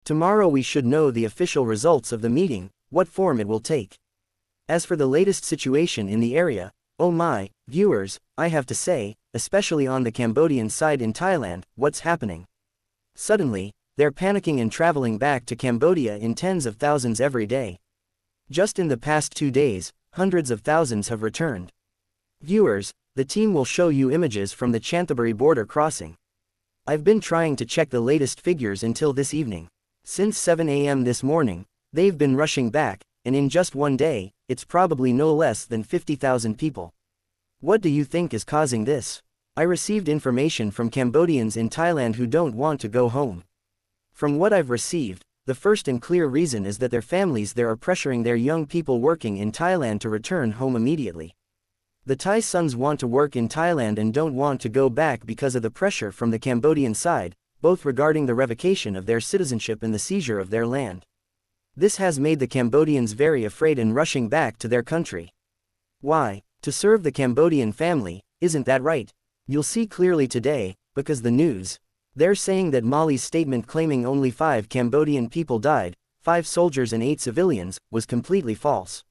Tomorrow we should know the official results of the meeting, what form it will take. As for the latest situation in the area, oh my, viewers, I have to say, especially on the Cambodian side in Thailand, what's happening? Suddenly, they're panicking and traveling back to Cambodia in tens of thousands every day. Just in the past 2 days, hundreds of thousands have returned. Viewers, the team will show you images from the Chanthaburi border crossing. I've been trying to check the latest figures until this evening. Since 7 a.m. this morning, they've been rushing back, and in just one day, it's probably no less than 50,000 people. What do you think is causing this? I received information from Cambodians in Thailand who don't want to go home. From what I've received, the first and clear reason is that their families there are pressuring their young people working in Thailand to return home immediately. The Thai sons want to work in Thailand and don't want to go back because of the pressure from the Cambodian side, both regarding the revocation of their citizenship and the seizure of their land. This has made the Cambodians very afraid and rushing back to their country. Why? To serve the Cambodian family, isn't that right? You'll see clearly today, because the news. They're saying that Mali's statement claiming only 5 Cambodian people died, 5 soldiers and 8 civilians, was completely false.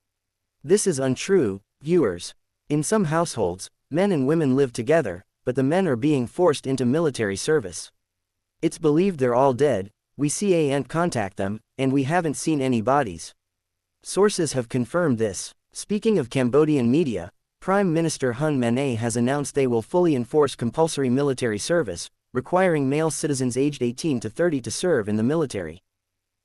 This is untrue, viewers. In some households, men and women live together, but the men are being forced into military service. It's believed they're all dead, we can't contact them, and we haven't seen any bodies. Sources have confirmed this. Speaking of Cambodian media, Prime Minister Hun Manet has announced they will fully enforce compulsory military service, requiring male citizens aged 18 to 30 to serve in the military.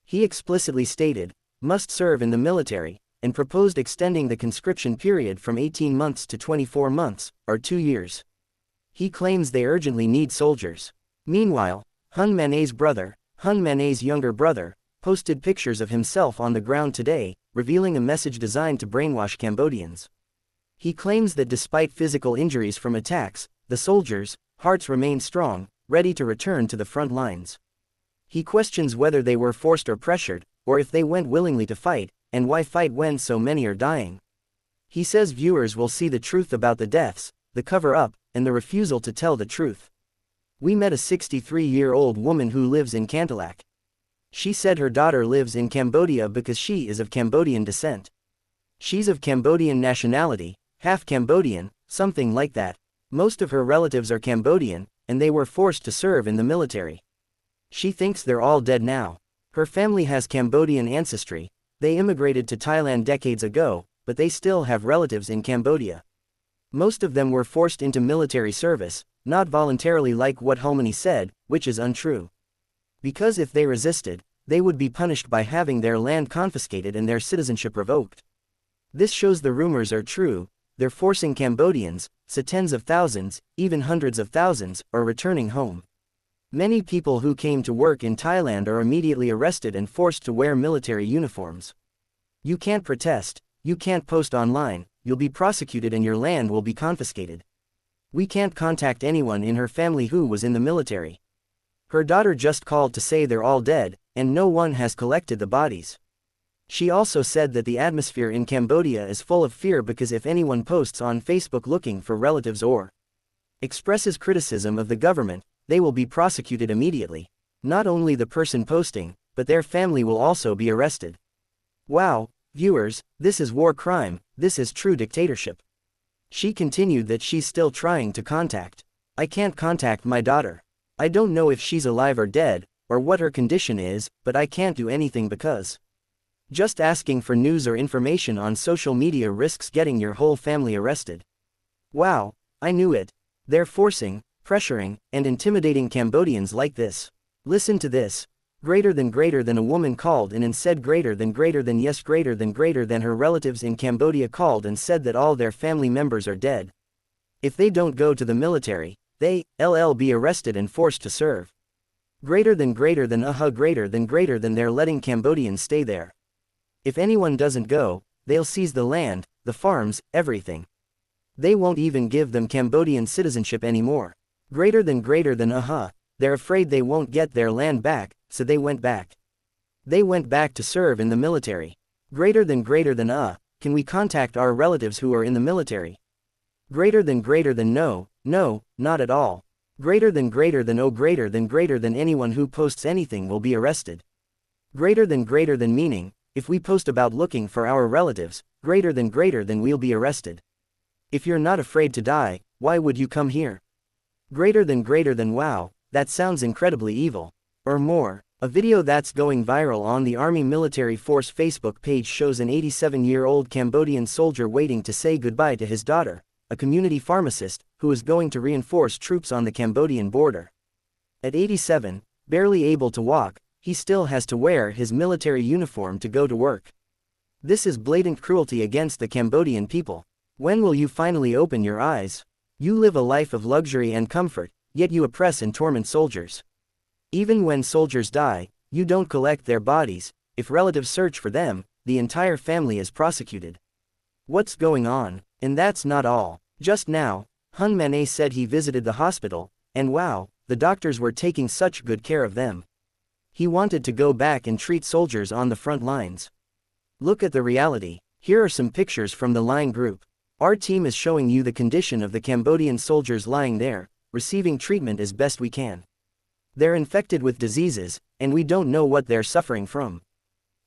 He explicitly stated, must serve in the military, and proposed extending the conscription period from 18 months to 24 months, or 2 years. He claims they urgently need soldiers. Meanwhile, Hun Manet's brother, Hun Manet's younger brother, posted pictures of himself on the ground today, revealing a message designed to brainwash Cambodians. He claims that despite physical injuries from attacks, the soldiers' hearts remain strong, ready to return to the front lines. He questions whether they were forced or pressured, or if they went willingly to fight, and why fight when so many are dying. He says viewers will see the truth about the deaths, the cover-up, and the refusal to tell the truth. We met a 63-year-old woman who lives in Cantalak. She said her daughter lives in Cambodia because she is of Cambodian descent. She's of Cambodian nationality, half Cambodian, something like that. Most of her relatives are Cambodian, and they were forced to serve in the military. She thinks they're all dead now. Her family has Cambodian ancestry. They immigrated to Thailand decades ago, but they still have relatives in Cambodia. Most of them were forced into military service, not voluntarily like what Hun Manet said, which is untrue. Because if they resisted, they would be punished by having their land confiscated and their citizenship revoked. This shows the rumors are true. They're forcing Cambodians, so tens of thousands, even hundreds of thousands, are returning home. Many people who came to work in Thailand are immediately arrested and forced to wear military uniforms. You can't protest, you can't post online, you'll be prosecuted and your land will be confiscated. We can't contact anyone in her family who was in the military. Her daughter just called to say they're all dead, and no one has collected the bodies. She also said that the atmosphere in Cambodia is full of fear because if anyone posts on Facebook looking for relatives or expresses criticism of the government, they will be prosecuted immediately. Not only the person posting, but their family will also be arrested. Wow, viewers, this is war crime, this is true dictatorship. She continued that she's still trying to contact. I can't contact my daughter. I don't know if she's alive or dead, or what her condition is, but I can't do anything because just asking for news or information on social media risks getting your whole family arrested. Wow, I knew it. They're forcing, pressuring, and intimidating Cambodians like this. Listen to this. Greater than a woman called in and said greater than yes greater than her relatives in Cambodia called and said that all their family members are dead. If they don't go to the military, they'll be arrested and forced to serve. Greater than greater than they're letting Cambodians stay there. If anyone doesn't go, they'll seize the land, the farms, everything. They won't even give them Cambodian citizenship anymore. Greater than they're afraid they won't get their land back, so they went back. They went back to serve in the military. Greater than can we contact our relatives who are in the military? Greater than no, not at all. Greater than anyone who posts anything will be arrested. Greater than meaning, if we post about looking for our relatives, greater than we'll be arrested. If you're not afraid to die, why would you come here? Greater than wow, that sounds incredibly evil. Or more. A video that's going viral on the Army Military Force Facebook page shows an 87-year-old Cambodian soldier waiting to say goodbye to his daughter, a community pharmacist, who is going to reinforce troops on the Cambodian border. At 87, barely able to walk, he still has to wear his military uniform to go to work. This is blatant cruelty against the Cambodian people. When will you finally open your eyes? You live a life of luxury and comfort, yet you oppress and torment soldiers. Even when soldiers die, you don't collect their bodies. If relatives search for them, the entire family is prosecuted. What's going on? And that's not all. Just now, Hun Manet said he visited the hospital, and wow, the doctors were taking such good care of them. He wanted to go back and treat soldiers on the front lines. Look at the reality. Here are some pictures from the line group. Our team is showing you the condition of the Cambodian soldiers lying there, receiving treatment as best we can. They're infected with diseases, and we don't know what they're suffering from.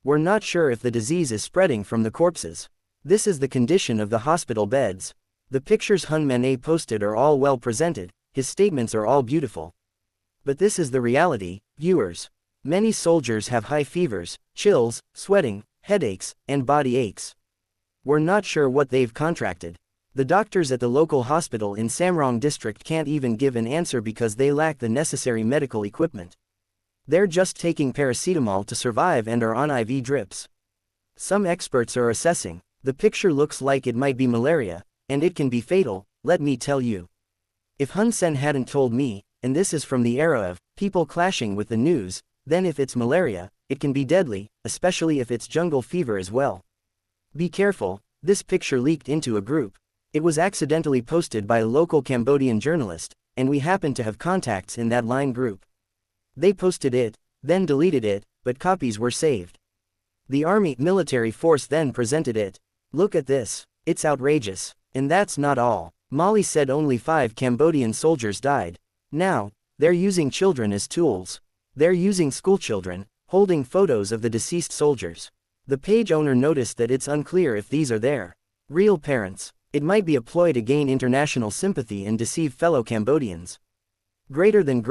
We're not sure if the disease is spreading from the corpses. This is the condition of the hospital beds. The pictures Hun Manet posted are all well presented, his statements are all beautiful. But this is the reality, viewers. Many soldiers have high fevers, chills, sweating, headaches, and body aches. We're not sure what they've contracted. The doctors at the local hospital in Samrong district can't even give an answer because they lack the necessary medical equipment. They're just taking paracetamol to survive and are on IV drips. Some experts are assessing. The picture looks like it might be malaria, and it can be fatal, let me tell you. If Hun Sen hadn't told me, and this is from the era of people clashing with the news, then if it's malaria, it can be deadly, especially if it's jungle fever as well. Be careful, this picture leaked into a group. It was accidentally posted by a local Cambodian journalist, and we happen to have contacts in that line group. They posted it, then deleted it, but copies were saved. The Army military force then presented it. Look at this, it's outrageous. And that's not all. Mali said only 5 Cambodian soldiers died. Now, they're using children as tools. They're using schoolchildren, holding photos of the deceased soldiers. The page owner noticed that it's unclear if these are their real parents. It might be a ploy to gain international sympathy and deceive fellow Cambodians. Greater than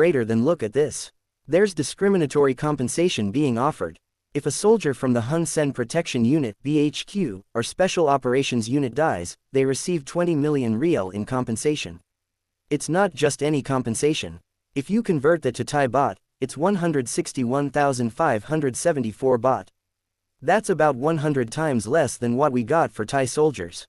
look at this. There's discriminatory compensation being offered. If a soldier from the Hun Sen Protection Unit (BHQ) or Special Operations Unit dies, they receive 20 million riel in compensation. It's not just any compensation. If you convert that to Thai baht, it's 161,574 baht. That's about 100 times less than what we got for Thai soldiers.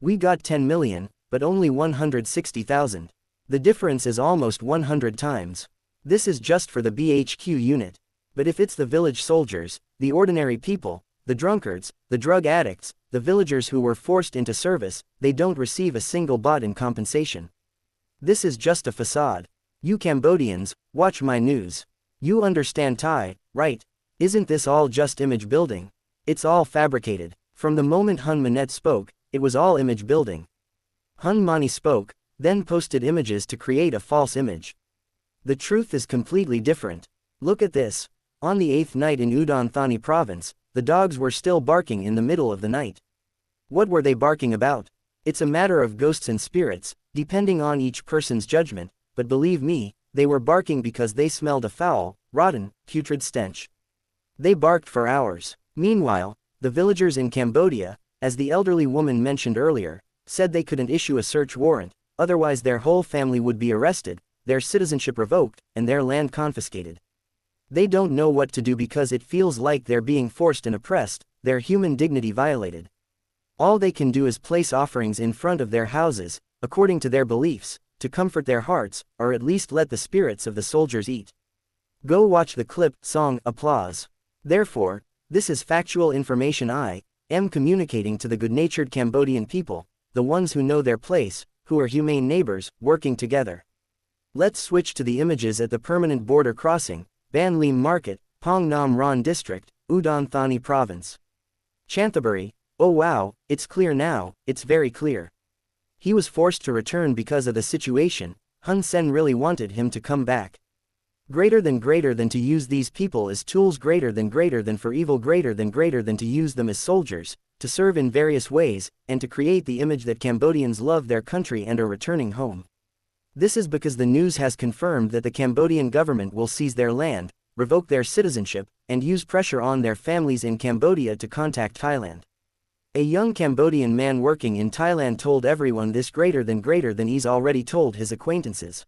We got 10 million, but only 160,000. The difference is almost 100 times. This is just for the BHQ unit. But if it's the village soldiers, the ordinary people, the drunkards, the drug addicts, the villagers who were forced into service, they don't receive a single baht in compensation. This is just a facade. You Cambodians, watch my news. You understand Thai, right? Isn't this all just image building? It's all fabricated. From the moment Hun Manet spoke, it was all image building. Hun Manet spoke, then posted images to create a false image. The truth is completely different. Look at this. On the 8th night in Udon Thani province, the dogs were still barking in the middle of the night. What were they barking about? It's a matter of ghosts and spirits, depending on each person's judgment, but believe me, they were barking because they smelled a foul, rotten, putrid stench. They barked for hours. Meanwhile, the villagers in Cambodia, as the elderly woman mentioned earlier, said they couldn't issue a search warrant, otherwise their whole family would be arrested, their citizenship revoked, and their land confiscated. They don't know what to do because it feels like they're being forced and oppressed, their human dignity violated. All they can do is place offerings in front of their houses, according to their beliefs, to comfort their hearts, or at least let the spirits of the soldiers eat. Go watch the clip, song, applause. Therefore, this is factual information I am communicating to the good-natured Cambodian people, the ones who know their place, who are humane neighbors, working together. Let's switch to the images at the permanent border crossing, Ban Lim Market, Pong Nam Ron District, Udon Thani Province. Chanthaburi. Oh wow, it's clear now, it's very clear. He was forced to return because of the situation. Hun Sen really wanted him to come back. Greater than to use these people as tools, greater than for evil, greater than to use them as soldiers, to serve in various ways, and to create the image that Cambodians love their country and are returning home. This is because the news has confirmed that the Cambodian government will seize their land, revoke their citizenship, and use pressure on their families in Cambodia to contact Thailand. A young Cambodian man working in Thailand told everyone this, greater than he's already told his acquaintances.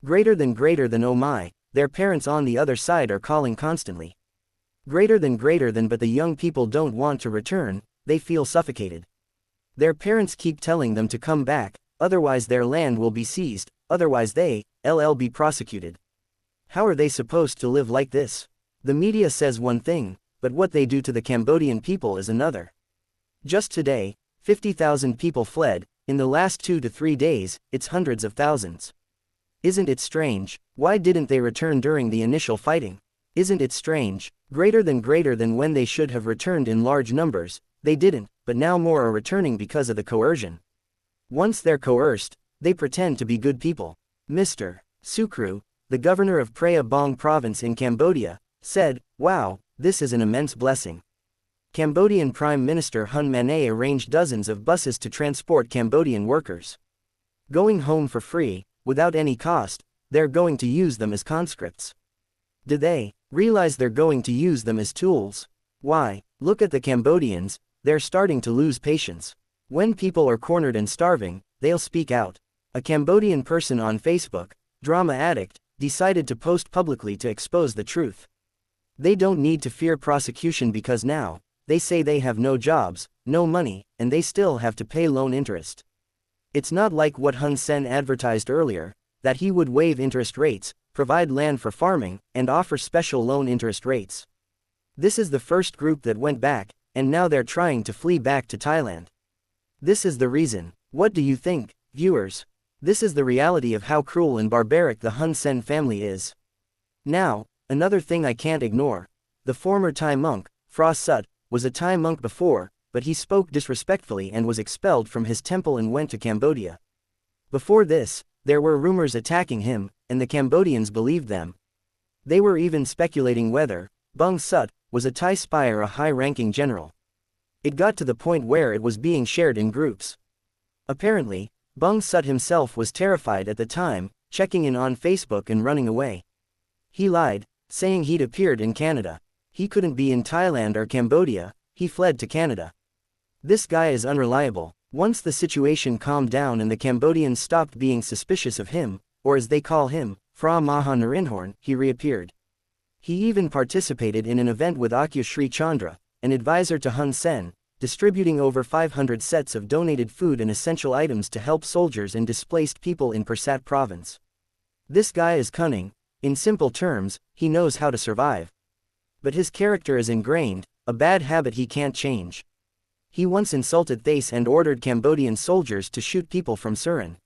Greater than oh my, their parents on the other side are calling constantly. Greater than but the young people don't want to return, they feel suffocated. Their parents keep telling them to come back, otherwise their land will be seized, otherwise they'll be prosecuted. How are they supposed to live like this? The media says one thing, but what they do to the Cambodian people is another. Just today, 50,000 people fled, in the last 2 to 3 days, it's hundreds of thousands. Isn't it strange? Why didn't they return during the initial fighting? Isn't it strange? Greater than when they should have returned in large numbers, they didn't, but now more are returning because of the coercion. Once they're coerced, they pretend to be good people. Mr. Sukru, the governor of Phra Bang province in Cambodia, said, "Wow, this is an immense blessing." Cambodian Prime Minister Hun Manet arranged dozens of buses to transport Cambodian workers. Going home for free, without any cost, they're going to use them as conscripts. Do they realize they're going to use them as tools? Why, look at the Cambodians, they're starting to lose patience. When people are cornered and starving, they'll speak out. A Cambodian person on Facebook, drama addict, decided to post publicly to expose the truth. They don't need to fear prosecution because now, they say they have no jobs, no money, and they still have to pay loan interest. It's not like what Hun Sen advertised earlier, that he would waive interest rates, provide land for farming, and offer special loan interest rates. This is the first group that went back, and now they're trying to flee back to Thailand. This is the reason. What do you think, viewers? This is the reality of how cruel and barbaric the Hun Sen family is. Now, another thing I can't ignore. The former Thai monk, Phra Sut, was a Thai monk before, but he spoke disrespectfully and was expelled from his temple and went to Cambodia. Before this, there were rumors attacking him, and the Cambodians believed them. They were even speculating whether Bang Sut was a Thai spy or a high-ranking general. It got to the point where it was being shared in groups. Apparently, Bang Sut himself was terrified at the time, checking in on Facebook and running away. He lied, saying he'd appeared in Canada. He couldn't be in Thailand or Cambodia, he fled to Canada. This guy is unreliable. Once the situation calmed down and the Cambodians stopped being suspicious of him, or as they call him, Phra Maha Narinhorn, he reappeared. He even participated in an event with Akya Sri Chandra, an advisor to Hun Sen, distributing over 500 sets of donated food and essential items to help soldiers and displaced people in Phra province. This guy is cunning. In simple terms, he knows how to survive. But his character is ingrained, a bad habit he can't change. He once insulted Thais and ordered Cambodian soldiers to shoot people from Surin.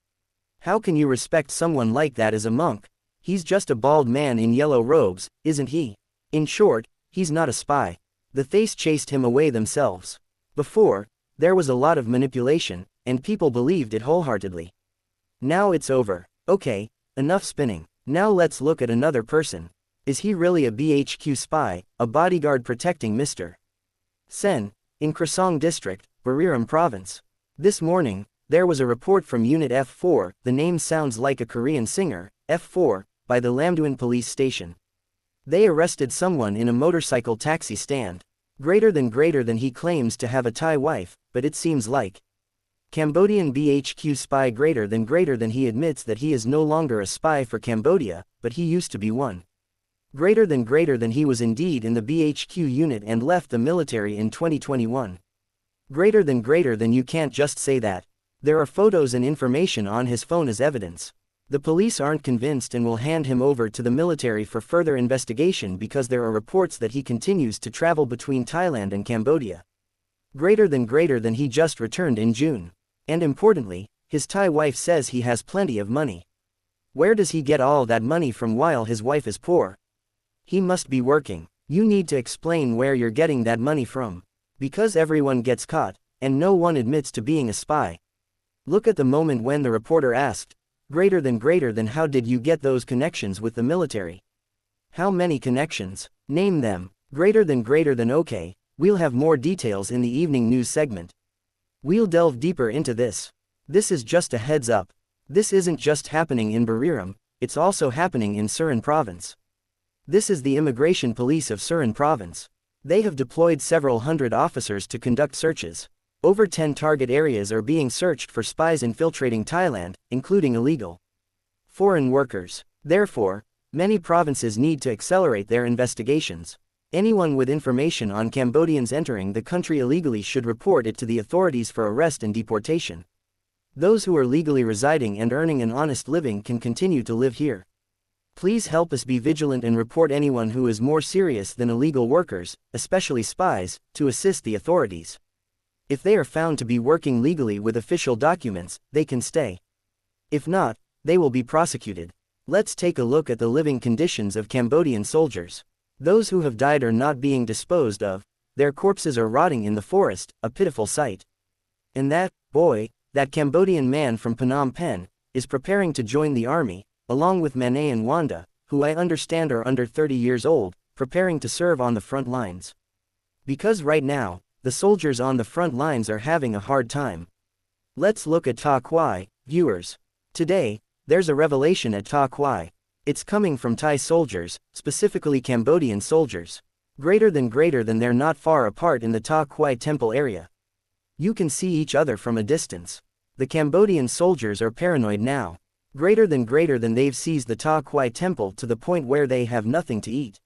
How can you respect someone like that as a monk? He's just a bald man in yellow robes, isn't he? In short, he's not a spy. The Thais chased him away themselves. Before, there was a lot of manipulation, and people believed it wholeheartedly. Now it's over. Okay, enough spinning. Now let's look at another person. Is he really a BHQ spy, a bodyguard protecting Mr. Sen, in Krasong District, Buriram Province? This morning, there was a report from Unit F4, the name sounds like a Korean singer, F4, by the Lamduan police station. They arrested someone in a motorcycle taxi stand. Greater than he claims to have a Thai wife, but it seems like Cambodian BHQ spy. Greater than he admits that he is no longer a spy for Cambodia, but he used to be one. Greater than he was indeed in the BHQ unit and left the military in 2021. Greater than you can't just say that. There are photos and information on his phone as evidence. The police aren't convinced and will hand him over to the military for further investigation because there are reports that he continues to travel between Thailand and Cambodia. Greater than he just returned in June. And importantly, his Thai wife says he has plenty of money. Where does he get all that money from while his wife is poor? He must be working. You need to explain where you're getting that money from. Because everyone gets caught, and no one admits to being a spy. Look at the moment when the reporter asked, Greater than how did you get those connections with the military? How many connections? Name them. Greater than okay, we'll have more details in the evening news segment. We'll delve deeper into this. This is just a heads up. This isn't just happening in Buriram, it's also happening in Surin province. This is the immigration police of Surin province. They have deployed several hundred officers to conduct searches. Over 10 target areas are being searched for spies infiltrating Thailand, including illegal foreign workers. Therefore, many provinces need to accelerate their investigations. Anyone with information on Cambodians entering the country illegally should report it to the authorities for arrest and deportation. Those who are legally residing and earning an honest living can continue to live here. Please help us be vigilant and report anyone who is more serious than illegal workers, especially spies, to assist the authorities. If they are found to be working legally with official documents, they can stay. If not, they will be prosecuted. Let's take a look at the living conditions of Cambodian soldiers. Those who have died are not being disposed of, their corpses are rotting in the forest, a pitiful sight. And that Cambodian man from Phnom Penh, is preparing to join the army, along with Manet and Wanda, who I understand are under 30 years old, preparing to serve on the front lines. Because right now, the soldiers on the front lines are having a hard time. Let's look at Ta Quai, viewers. Today, there's a revelation at Ta Quai. It's coming from Thai soldiers, specifically Cambodian soldiers. Greater than they're not far apart in the Ta Quai temple area. You can see each other from a distance. The Cambodian soldiers are paranoid now. Greater than they've seized the Ta Quai temple to the point where they have nothing to eat.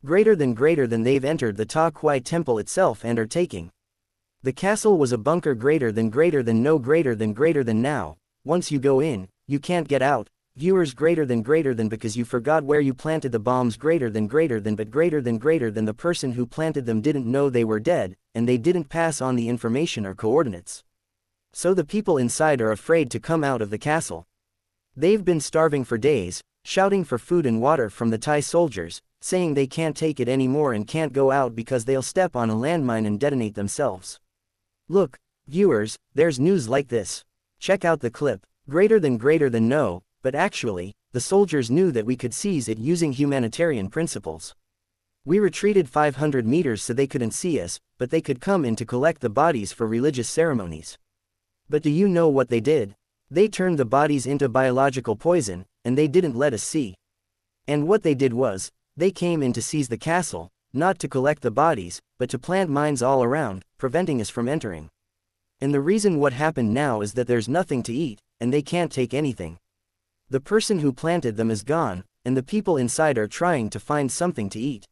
Greater than they've entered the Ta Quai temple itself and are taking. The castle was a bunker greater than now. Once you go in, you can't get out. Viewers, greater than because you forgot where you planted the bombs, greater than the person who planted them didn't know they were dead, and they didn't pass on the information or coordinates. So the people inside are afraid to come out of the castle. They've been starving for days, shouting for food and water from the Thai soldiers, saying they can't take it anymore and can't go out because they'll step on a landmine and detonate themselves. Look, viewers, there's news like this. Check out the clip. Greater than no. But actually, the soldiers knew that we could seize it using humanitarian principles. We retreated 500 meters so they couldn't see us, but they could come in to collect the bodies for religious ceremonies. But do you know what they did? They turned the bodies into biological poison, and they didn't let us see. And what they did was, they came in to seize the castle, not to collect the bodies, but to plant mines all around, preventing us from entering. And the reason what happened now is that there's nothing to eat, and they can't take anything. The person who planted them is gone, and the people inside are trying to find something to eat.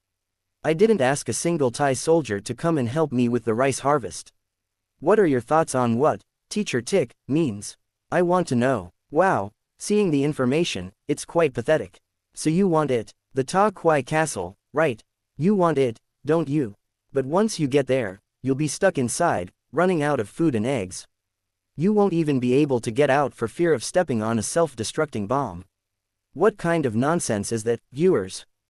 I didn't ask a single Thai soldier to come and help me with the rice harvest. What are your thoughts on what Teacher Tick means? I want to know. Wow, seeing the information, it's quite pathetic. So you want it, the Ta Quai castle, right? You want it, don't you? But once you get there, you'll be stuck inside, running out of food and eggs. You won't even be able to get out for fear of stepping on a self-destructing bomb. What kind of nonsense is that, viewers?